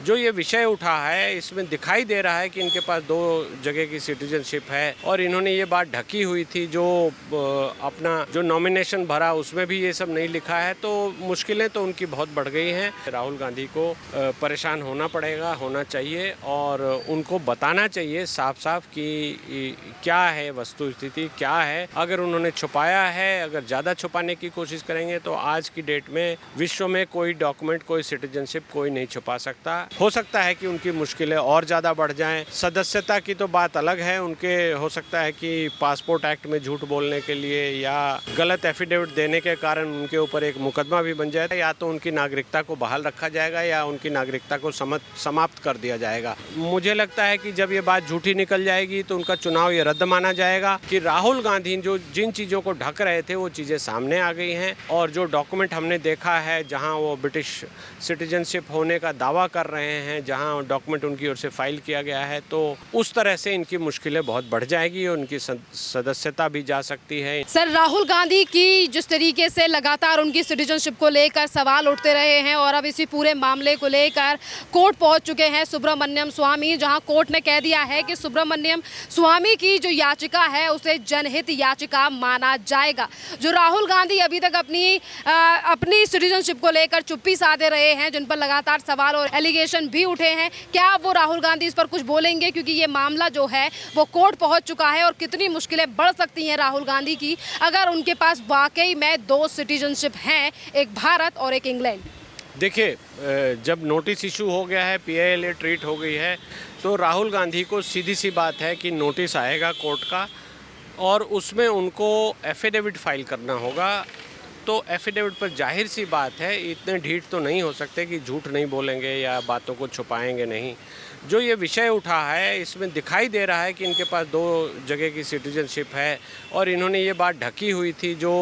जो ये विषय उठा है इसमें दिखाई दे रहा है कि इनके पास 2 जगह की सिटीजनशिप है और इन्होंने ये बात ढकी हुई थी। जो अपना जो नॉमिनेशन भरा उसमें भी ये सब नहीं लिखा है, तो मुश्किलें तो उनकी बहुत बढ़ गई हैं। राहुल गांधी को परेशान होना पड़ेगा, होना चाहिए और उनको बताना चाहिए साफ साफ कि क्या है वस्तु स्थिति, क्या है। अगर उन्होंने छुपाया है, अगर ज़्यादा छुपाने की कोशिश करेंगे तो आज की डेट में विश्व में कोई डॉक्यूमेंट, कोई सिटीजनशिप कोई नहीं छुपा सकता। हो सकता है कि उनकी मुश्किलें और ज़्यादा बढ़ जाएं। सदस्यता की तो बात अलग है, उनके हो सकता है कि पासपोर्ट एक्ट में झूठ बोलने के लिए या गलत एफिडेविट देने के कारण उनके ऊपर एक मुकदमा भी बन जाए। या तो उनकी नागरिकता को बहाल रखा जाएगा या उनकी नागरिकता को समाप्त कर दिया जाएगा। मुझे लगता है कि जब ये बात झूठी निकल जाएगी तो उनका चुनाव ये रद्द माना जाएगा। कि राहुल गांधी जो जिन चीज़ों को ढक रहे थे वो चीज़ें सामने आ गई हैं और जो डॉक्यूमेंट हमने देखा है जहां वो ब्रिटिश सिटीजनशिप होने का दावा कर रहे हैं, जहां डॉक्यूमेंट उनकी ओर से फाइल किया गया है, तो उस तरह से इनकी मुश्किलें बहुत बढ़ जाएगी और उनकी सदस्यता भी जा सकती है। सर, राहुल गांधी की जिस तरीके से लगातार उनकी सिटीजनशिप को लेकर सवाल उठते रहे हैं और अब इसी पूरे मामले को लेकर कोर्ट पहुंच चुके हैं सुब्रमण्यम स्वामी, जहां कोर्ट ने कह दिया है कि सुब्रमण्यम स्वामी की जो याचिका है उसे जनहित याचिका माना जाएगा। जो राहुल गांधी अभी तक अपनी सिटीजनशिप को लेकर चुप्पी साधे रहे हैं, जिन पर लगातार सवाल और एलिगेशन भी उठे हैं, क्या वो राहुल गांधी इस पर कुछ बोलेंगे? क्योंकि ये मामला जो है वो कोर्ट पहुंच चुका है और कितनी मुश्किलें बढ़ सकती हैं राहुल गांधी की अगर उनके पास वाकई में 2 सिटीजनशिप हैं, एक भारत और एक इंग्लैंड। देखिए, जब नोटिस इशू हो गया है, PILA ट्रीट हो गई है, तो राहुल गांधी को सीधी सी बात है कि नोटिस आएगा कोर्ट का और उसमें उनको एफिडेविट फाइल करना होगा। तो एफिडेविट पर जाहिर सी बात है इतने ढीठ तो नहीं हो सकते कि झूठ नहीं बोलेंगे या बातों को छुपाएंगे नहीं। जो ये विषय उठा है इसमें दिखाई दे रहा है कि इनके पास 2 जगह की सिटीजनशिप है और इन्होंने ये बात ढकी हुई थी। जो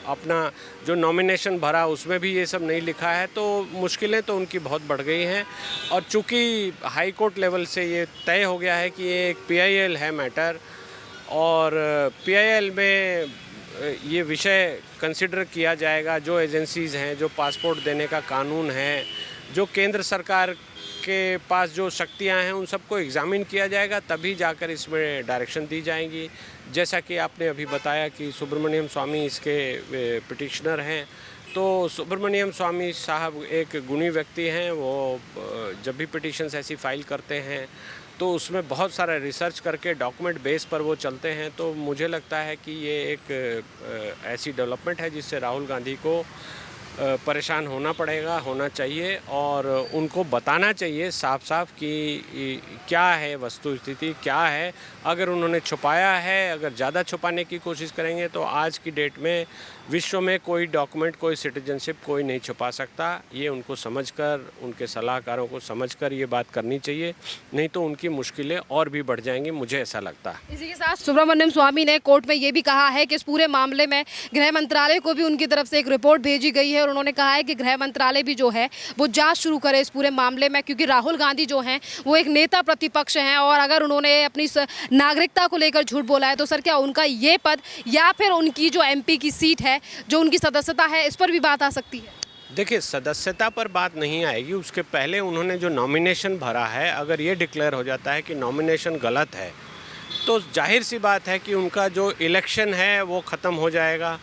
अपना जो नॉमिनेशन भरा उसमें भी ये सब नहीं लिखा है, तो मुश्किलें तो उनकी बहुत बढ़ गई हैं। और चूँकि हाई कोर्ट लेवल से ये तय हो गया है कि ये एक PIL है मैटर और PIL में ये विषय कंसिडर किया जाएगा। जो एजेंसीज़ हैं, जो पासपोर्ट देने का कानून है, जो केंद्र सरकार के पास जो शक्तियां हैं, उन सबको एग्जामिन किया जाएगा, तभी जाकर इसमें डायरेक्शन दी जाएंगी। जैसा कि आपने अभी बताया कि सुब्रमण्यम स्वामी इसके पिटिशनर हैं, तो सुब्रमण्यम स्वामी साहब एक गुणी व्यक्ति हैं। वो जब भी पिटिशन्स ऐसी फाइल करते हैं तो उसमें बहुत सारा रिसर्च करके डॉक्यूमेंट बेस पर वो चलते हैं। तो मुझे लगता है कि ये एक ऐसी डेवलपमेंट है जिससे राहुल गांधी को परेशान होना पड़ेगा, होना चाहिए और उनको बताना चाहिए साफ साफ कि क्या है वस्तु स्थिति, क्या है। अगर उन्होंने छुपाया है, अगर ज़्यादा छुपाने की कोशिश करेंगे तो आज की डेट में विश्व में कोई डॉक्यूमेंट, कोई सिटीजनशिप कोई नहीं छुपा सकता। ये उनको समझकर, उनके सलाहकारों को समझकर ये बात करनी चाहिए, नहीं तो उनकी मुश्किलें और भी बढ़ जाएंगी, मुझे ऐसा लगता है। इसी के साथ सुब्रमण्यम स्वामी ने कोर्ट में ये भी कहा है कि इस पूरे मामले में गृह मंत्रालय को भी उनकी तरफ से एक रिपोर्ट भेजी गई है और उन्होंने कहा है कि गृह मंत्रालय भी जो है वो जांच शुरू करे इस पूरे मामले में, क्योंकि राहुल गांधी जो हैं वो एक नेता प्रतिपक्ष हैं और अगर उन्होंने अपनी नागरिकता को लेकर झूठ बोला है तो सर क्या उनका ये पद या फिर उनकी जो MP की सीट है, जो उनकी सदस्यता है, इस पर भी बात आ सकती है? देखिए, सदस्यता पर बात नहीं आएगी। उसके पहले उन्होंने जो नॉमिनेशन भरा है, अगर ये डिक्लेयर हो जाता है कि नॉमिनेशन गलत है तो जाहिर सी बात है कि उनका जो इलेक्शन है वो ख़त्म हो जाएगा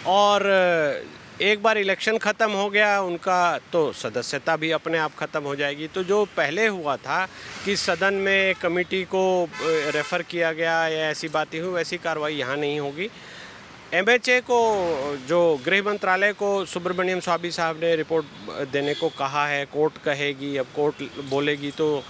और एक बार इलेक्शन ख़त्म हो गया उनका तो सदस्यता भी अपने आप ख़त्म हो जाएगी। तो जो पहले हुआ था कि सदन में कमेटी को रेफ़र किया गया या ऐसी बातें हुई, वैसी कार्रवाई यहाँ नहीं होगी। MHA को, जो गृह मंत्रालय को सुब्रमण्यम स्वामी साहब ने रिपोर्ट देने को कहा है, कोर्ट कहेगी, अब कोर्ट बोलेगी तो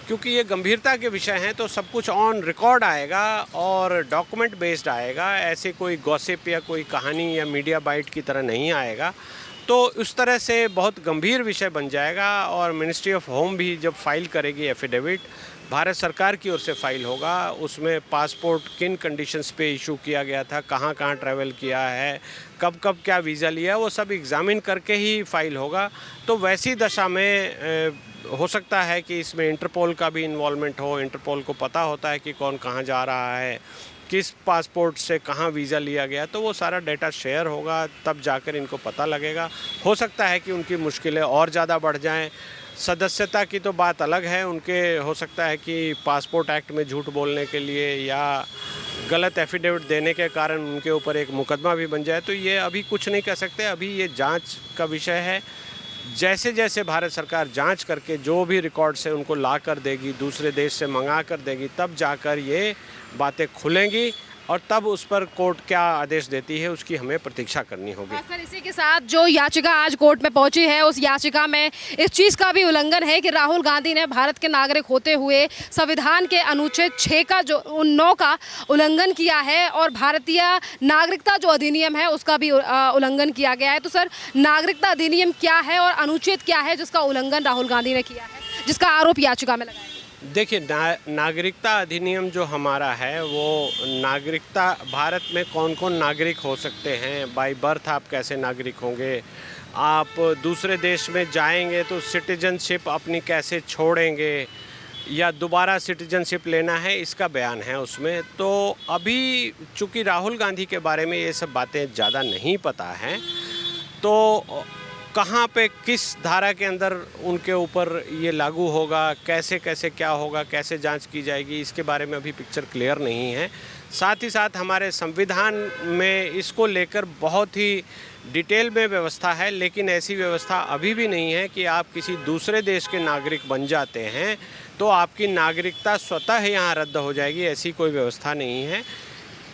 क्योंकि ये गंभीरता के विषय हैं तो सब कुछ ऑन रिकॉर्ड आएगा और डॉक्यूमेंट बेस्ड आएगा। ऐसे कोई गॉसिप या कोई कहानी या मीडिया बाइट की तरह नहीं आएगा। तो उस तरह से बहुत गंभीर विषय बन जाएगा और मिनिस्ट्री ऑफ होम भी जब फाइल करेगी एफिडेविट, भारत सरकार की ओर से फाइल होगा, उसमें पासपोर्ट किन कंडीशंस पे इशू किया गया था, कहाँ कहाँ ट्रैवल किया है, कब कब क्या वीज़ा लिया, वो सब एग्ज़ामिन करके ही फाइल होगा। तो वैसी दशा में हो सकता है कि इसमें इंटरपोल का भी इन्वॉल्वमेंट हो। इंटरपोल को पता होता है कि कौन कहाँ जा रहा है, किस पासपोर्ट से कहाँ वीज़ा लिया गया, तो वो सारा डेटा शेयर होगा, तब जाकर इनको पता लगेगा। हो सकता है कि उनकी मुश्किलें और ज़्यादा बढ़ जाएं। सदस्यता की तो बात अलग है, उनके हो सकता है कि पासपोर्ट एक्ट में झूठ बोलने के लिए या गलत एफिडेविट देने के कारण उनके ऊपर एक मुकदमा भी बन जाए, तो ये अभी कुछ नहीं कह सकते। अभी ये जांच का विषय है। जैसे जैसे भारत सरकार जांच करके जो भी रिकॉर्ड्स है उनको ला कर देगी, दूसरे देश से मंगा कर देगी, तब जाकर ये बातें खुलेंगी और तब उस पर कोर्ट क्या आदेश देती है उसकी हमें प्रतीक्षा करनी होगी। सर, इसी के साथ जो याचिका आज कोर्ट में पहुंची है, उस याचिका में इस चीज़ का भी उल्लंघन है कि राहुल गांधी ने भारत के नागरिक होते हुए संविधान के अनुच्छेद 6 का जो 9 का उल्लंघन किया है और भारतीय नागरिकता जो अधिनियम है उसका भी उल्लंघन किया गया है। तो सर, नागरिकता अधिनियम क्या है और अनुच्छेद क्या है जिसका उल्लंघन राहुल गांधी ने किया है, जिसका आरोप याचिका में लगाया? देखिए, नागरिकता अधिनियम जो हमारा है वो नागरिकता, भारत में कौन कौन नागरिक हो सकते हैं, बाय बर्थ आप कैसे नागरिक होंगे, आप दूसरे देश में जाएंगे तो सिटीजनशिप अपनी कैसे छोड़ेंगे या दोबारा सिटीजनशिप लेना है, इसका बयान है उसमें। तो अभी चूँकि राहुल गांधी के बारे में ये सब बातें ज़्यादा नहीं पता हैं, तो कहाँ पे किस धारा के अंदर उनके ऊपर ये लागू होगा, कैसे कैसे क्या होगा, कैसे जांच की जाएगी, इसके बारे में अभी पिक्चर क्लियर नहीं है। साथ ही साथ हमारे संविधान में इसको लेकर बहुत ही डिटेल में व्यवस्था है, लेकिन ऐसी व्यवस्था अभी भी नहीं है कि आप किसी दूसरे देश के नागरिक बन जाते हैं तो आपकी नागरिकता स्वतः यहाँ रद्द हो जाएगी। ऐसी कोई व्यवस्था नहीं है।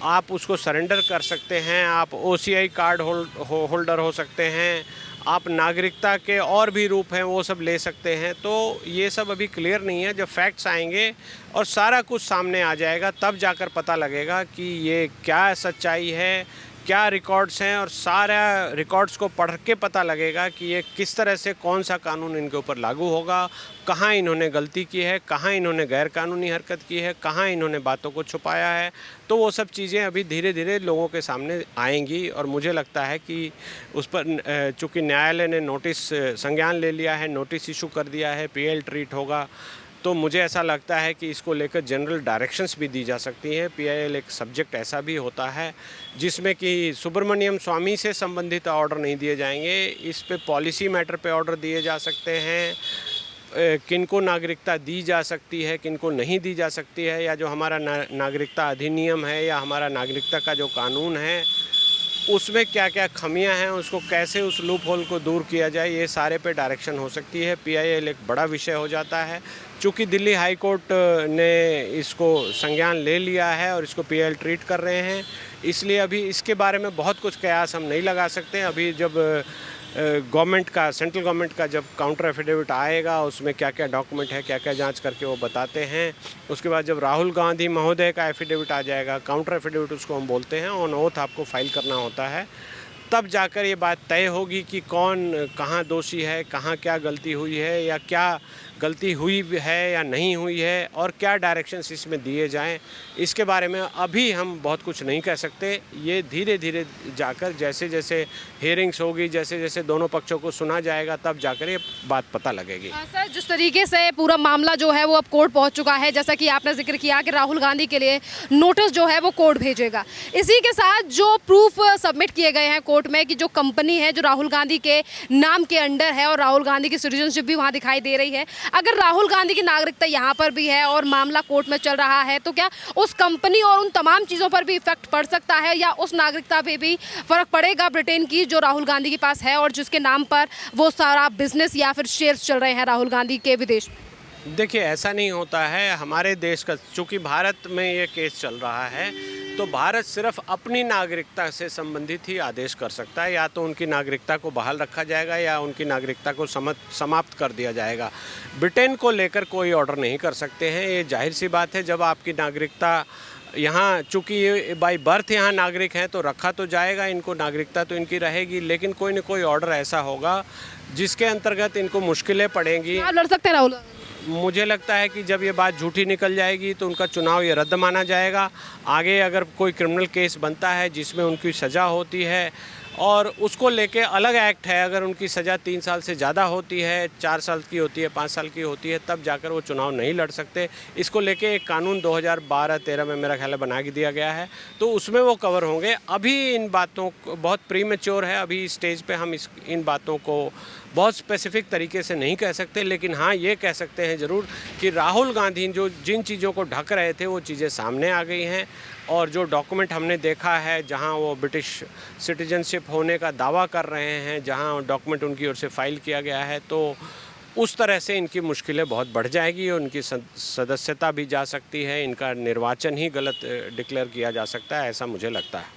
आप उसको सरेंडर कर सकते हैं, आप OCI कार्ड होल्डर हो सकते हैं, आप नागरिकता के और भी रूप हैं वो सब ले सकते हैं। तो ये सब अभी क्लियर नहीं है। जब फैक्ट्स आएंगे और सारा कुछ सामने आ जाएगा तब जाकर पता लगेगा कि ये क्या सच्चाई है, क्या रिकॉर्ड्स हैं, और सारा रिकॉर्ड्स को पढ़ के पता लगेगा कि ये किस तरह से कौन सा कानून इनके ऊपर लागू होगा, कहाँ इन्होंने गलती की है, कहाँ इन्होंने गैर कानूनी हरकत की है, कहाँ इन्होंने बातों को छुपाया है। तो वो सब चीज़ें अभी धीरे धीरे लोगों के सामने आएंगी और मुझे लगता है कि उस पर चूँकि न्यायालय ने नोटिस संज्ञान ले लिया है, नोटिस इशू कर दिया है, PIL ट्रीट होगा, तो मुझे ऐसा लगता है कि इसको लेकर जनरल डायरेक्शंस भी दी जा सकती हैं। PIL एक सब्जेक्ट ऐसा भी होता है जिसमें कि सुब्रमण्यम स्वामी से संबंधित ऑर्डर नहीं दिए जाएंगे, इस पे पॉलिसी मैटर पे ऑर्डर दिए जा सकते हैं, किनको नागरिकता दी जा सकती है, किनको नहीं दी जा सकती है, या जो हमारा नागरिकता अधिनियम है या हमारा नागरिकता का जो कानून है उसमें क्या क्या खमियां हैं, उसको कैसे उस लूप होल को दूर किया जाए, ये सारे पे डायरेक्शन हो सकती है। PIL एक बड़ा विषय हो जाता है। चूँकि दिल्ली हाई कोर्ट ने इसको संज्ञान ले लिया है और इसको PIL ट्रीट कर रहे हैं, इसलिए अभी इसके बारे में बहुत कुछ कयास हम नहीं लगा सकते। अभी जब गवर्नमेंट का, सेंट्रल गवर्नमेंट का जब काउंटर एफिडेविट आएगा उसमें क्या क्या डॉक्यूमेंट है, क्या क्या जांच करके वो बताते हैं। उसके बाद जब राहुल गांधी महोदय का एफिडेविट आ जाएगा, काउंटर एफिडेविट उसको हम बोलते हैं, ऑन ओथ आपको फाइल करना होता है, तब जाकर ये बात तय होगी कि कौन कहाँ दोषी है, कहाँ क्या गलती हुई है, या क्या गलती हुई है या नहीं हुई है, और क्या डायरेक्शंस इसमें दिए जाएं। इसके बारे में अभी हम बहुत कुछ नहीं कह सकते। ये धीरे धीरे जाकर जैसे जैसे हियरिंग्स होगी, जैसे जैसे दोनों पक्षों को सुना जाएगा, तब जाकर ये बात पता लगेगी। सर, जिस तरीके से पूरा मामला जो है वो अब कोर्ट पहुंच चुका है, जैसा कि आपने जिक्र किया कि राहुल गांधी के लिए नोटिस जो है वो कोर्ट भेजेगा। इसी के साथ जो प्रूफ सबमिट किए गए हैं कोर्ट में कि जो कंपनी है जो राहुल गांधी के नाम के अंडर है और राहुल गांधी की सिटीजनशिप भी वहाँ दिखाई दे रही है, अगर राहुल गांधी की नागरिकता यहाँ पर भी है और मामला कोर्ट में चल रहा है, तो क्या उस कंपनी और उन तमाम चीज़ों पर भी इफेक्ट पड़ सकता है, या उस नागरिकता पे भी फर्क पड़ेगा ब्रिटेन की जो राहुल गांधी के पास है और जिसके नाम पर वो सारा बिजनेस या फिर शेयर्स चल रहे हैं राहुल गांधी के विदेश में? देखिए, ऐसा नहीं होता है। हमारे देश का, चूँकि भारत में ये केस चल रहा है, तो भारत सिर्फ अपनी नागरिकता से संबंधित ही आदेश कर सकता है। या तो उनकी नागरिकता को बहाल रखा जाएगा या उनकी नागरिकता को समाप्त कर दिया जाएगा। ब्रिटेन को लेकर कोई ऑर्डर नहीं कर सकते हैं। ये जाहिर सी बात है, जब आपकी नागरिकता यहाँ, चूँकि ये बाय बर्थ यहाँ नागरिक हैं, तो रखा तो जाएगा, इनको नागरिकता तो इनकी रहेगी, लेकिन कोई न कोई ऑर्डर ऐसा होगा जिसके अंतर्गत इनको मुश्किलें पड़ेंगी। आप लड़ सकते हैं राहुल? मुझे लगता है कि जब ये बात झूठी निकल जाएगी तो उनका चुनाव ये रद्द माना जाएगा। आगे अगर कोई क्रिमिनल केस बनता है जिसमें उनकी सज़ा होती है और उसको लेके अलग एक्ट है, अगर उनकी सज़ा 3 साल से ज़्यादा होती है, 4 साल की होती है, 5 साल की होती है, तब जाकर वो चुनाव नहीं लड़ सकते। इसको लेके एक कानून 2012-13 में मेरा ख्याल है बना के दिया गया है, तो उसमें वो कवर होंगे। अभी इन बातों को बहुत प्रीमेच्योर है, अभी स्टेज पे हम इन बातों को बहुत स्पेसिफिक तरीके से नहीं कह सकते, लेकिन हाँ ये कह सकते हैं ज़रूर कि राहुल गांधी जो जिन चीज़ों को ढक रहे थे वो चीज़ें सामने आ गई हैं। और जो डॉक्यूमेंट हमने देखा है जहां वो ब्रिटिश सिटीजनशिप होने का दावा कर रहे हैं, जहां डॉक्यूमेंट उनकी ओर से फाइल किया गया है, तो उस तरह से इनकी मुश्किलें बहुत बढ़ जाएगी और उनकी सदस्यता भी जा सकती है, इनका निर्वाचन ही गलत डिक्लेयर किया जा सकता है, ऐसा मुझे लगता है।